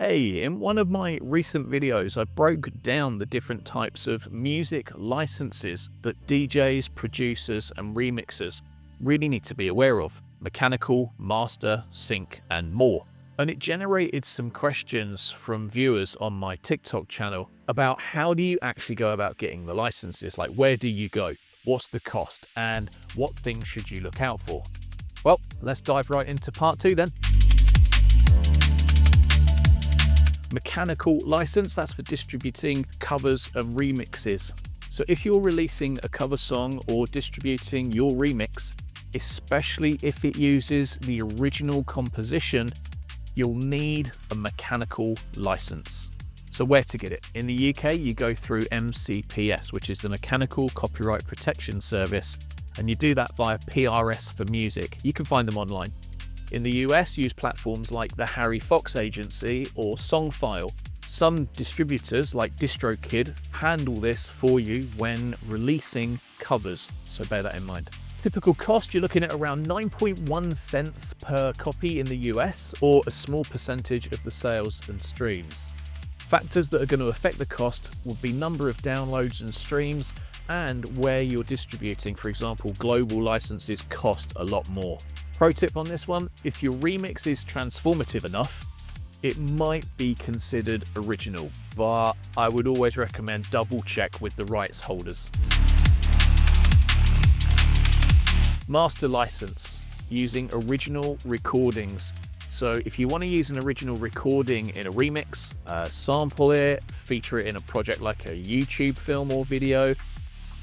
Hey, in one of my recent videos, I broke down the different types of music licenses that DJs, producers, and remixers really need to be aware of: mechanical, master, sync, and more. And it generated some questions from viewers on my TikTok channel about how do you actually go about getting the licenses? Like, where do you go? What's the cost? And what things should you look out for? Well, let's dive right into part 2 then. Mechanical license, that's for distributing covers and remixes. So if you're releasing a cover song or distributing your remix, especially if it uses the original composition, you'll need a mechanical license. So where to get it? In the UK, you go through MCPS, which is the Mechanical Copyright Protection Service, and you do that via PRS for Music. You can find them online. In the US, use platforms like the Harry Fox Agency or Songfile. Some distributors like DistroKid handle this for you when releasing covers, so bear that in mind. Typical cost, you're looking at around 9.1 cents per copy in the US, or a small percentage of the sales and streams. Factors that are going to affect the cost would be number of downloads and streams, and where you're distributing. For example, global licenses cost a lot more. Pro tip on this one: if your remix is transformative enough, it might be considered original, but I would always recommend double check with the rights holders. Master license, using original recordings. So if you want to use an original recording in a remix, sample it, feature it in a project like a YouTube film or video,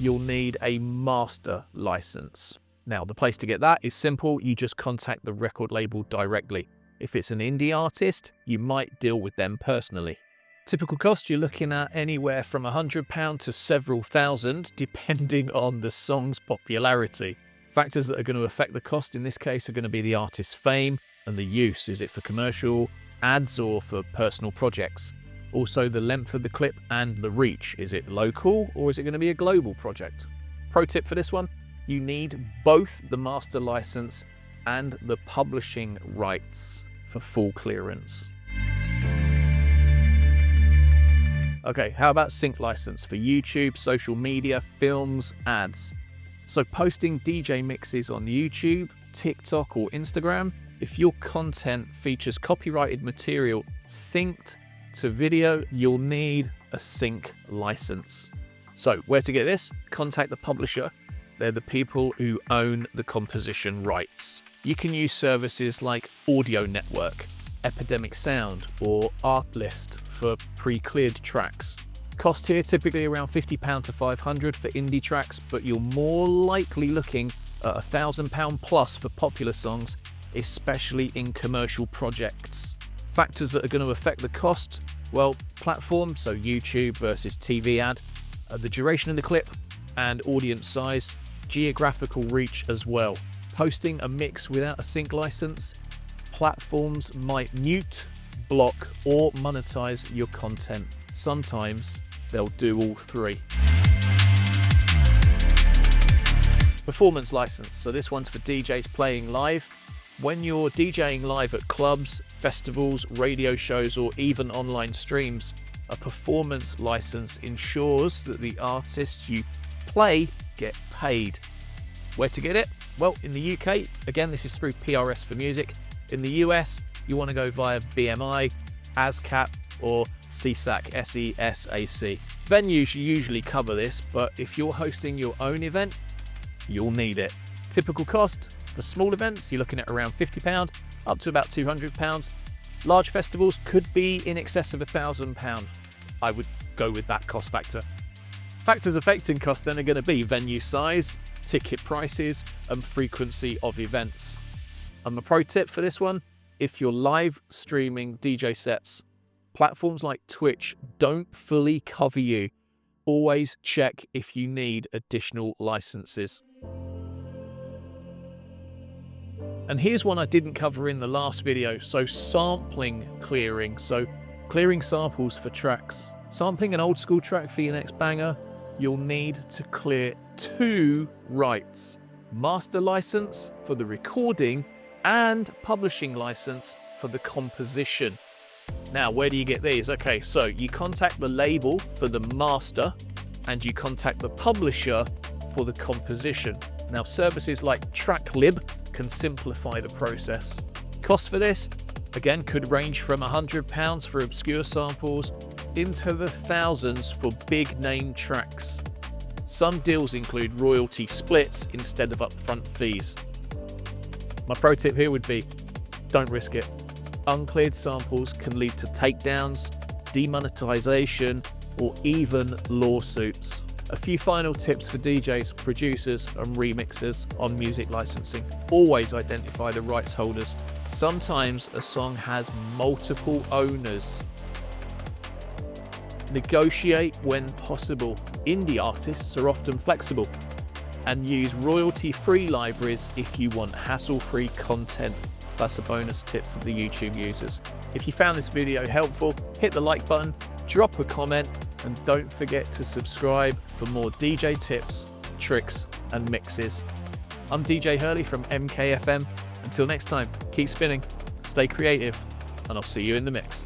you'll need a master license. Now, the place to get that is simple. You just contact the record label directly. If it's an indie artist, you might deal with them personally. Typical cost, you're looking at anywhere from £100 to several thousand, depending on the song's popularity. Factors that are going to affect the cost in this case are going to be the artist's fame and the use. Is it for commercial ads or for personal projects? Also, the length of the clip and the reach. Is it local or is it going to be a global project? Pro tip for this one: you need both the master license and the publishing rights for full clearance. Okay, how about sync license for YouTube, social media, films, ads? So posting DJ mixes on YouTube, TikTok, or Instagram, if your content features copyrighted material synced to video, you'll need a sync license. So where to get this? Contact the publisher. They're the people who own the composition rights. You can use services like Audio Network, Epidemic Sound, or Artlist for pre-cleared tracks. Cost here typically around £50 to £500 for indie tracks, but you're more likely looking at £1,000 plus for popular songs, especially in commercial projects. Factors that are going to affect the cost: well, platform, so YouTube versus TV ad, the duration of the clip, and audience size, geographical reach as well. Posting a mix without a sync license, platforms might mute, block, or monetize your content. Sometimes they'll do all three. Performance license, so this one's for DJs playing live. When you're DJing live at clubs, festivals, radio shows, or even online streams, a performance license ensures that the artists you play get paid. Where to get it? Well, in the UK, again, this is through PRS for Music. In the US, you want to go via BMI, ASCAP, or SESAC, SESAC. Venues usually cover this, but if you're hosting your own event, you'll need it. Typical cost for small events, you're looking at around £50 up to about £200. Large festivals could be in excess of £1,000. I would go with that cost factor. Factors affecting cost then are going to be venue size, ticket prices, and frequency of events. And the pro tip for this one: if you're live streaming DJ sets, platforms like Twitch don't fully cover you. Always check if you need additional licenses. And here's one I didn't cover in the last video: so sampling clearing. So clearing samples for tracks. Sampling an old school track for your next banger, you'll need to clear 2 rights: master license for the recording and publishing license for the composition. Now, where do you get these? Okay, so you contact the label for the master and you contact the publisher for the composition. Now, services like TrackLib can simplify the process. Cost for this, again, could range from £100 for obscure samples into the thousands for big name tracks. Some deals include royalty splits instead of upfront fees. My pro tip here would be, don't risk it. Uncleared samples can lead to takedowns, demonetization, or even lawsuits. A few final tips for DJs, producers, and remixers on music licensing. Always identify the rights holders. Sometimes a song has multiple owners. Negotiate when possible. Indie artists are often flexible, and use royalty-free libraries if you want hassle-free content. That's a bonus tip for the YouTube users. If you found this video helpful, hit the like button, drop a comment, and don't forget to subscribe for more DJ tips, tricks, and mixes. I'm DJ Hurley from MKFM. Until next time, keep spinning, stay creative, and I'll see you in the mix.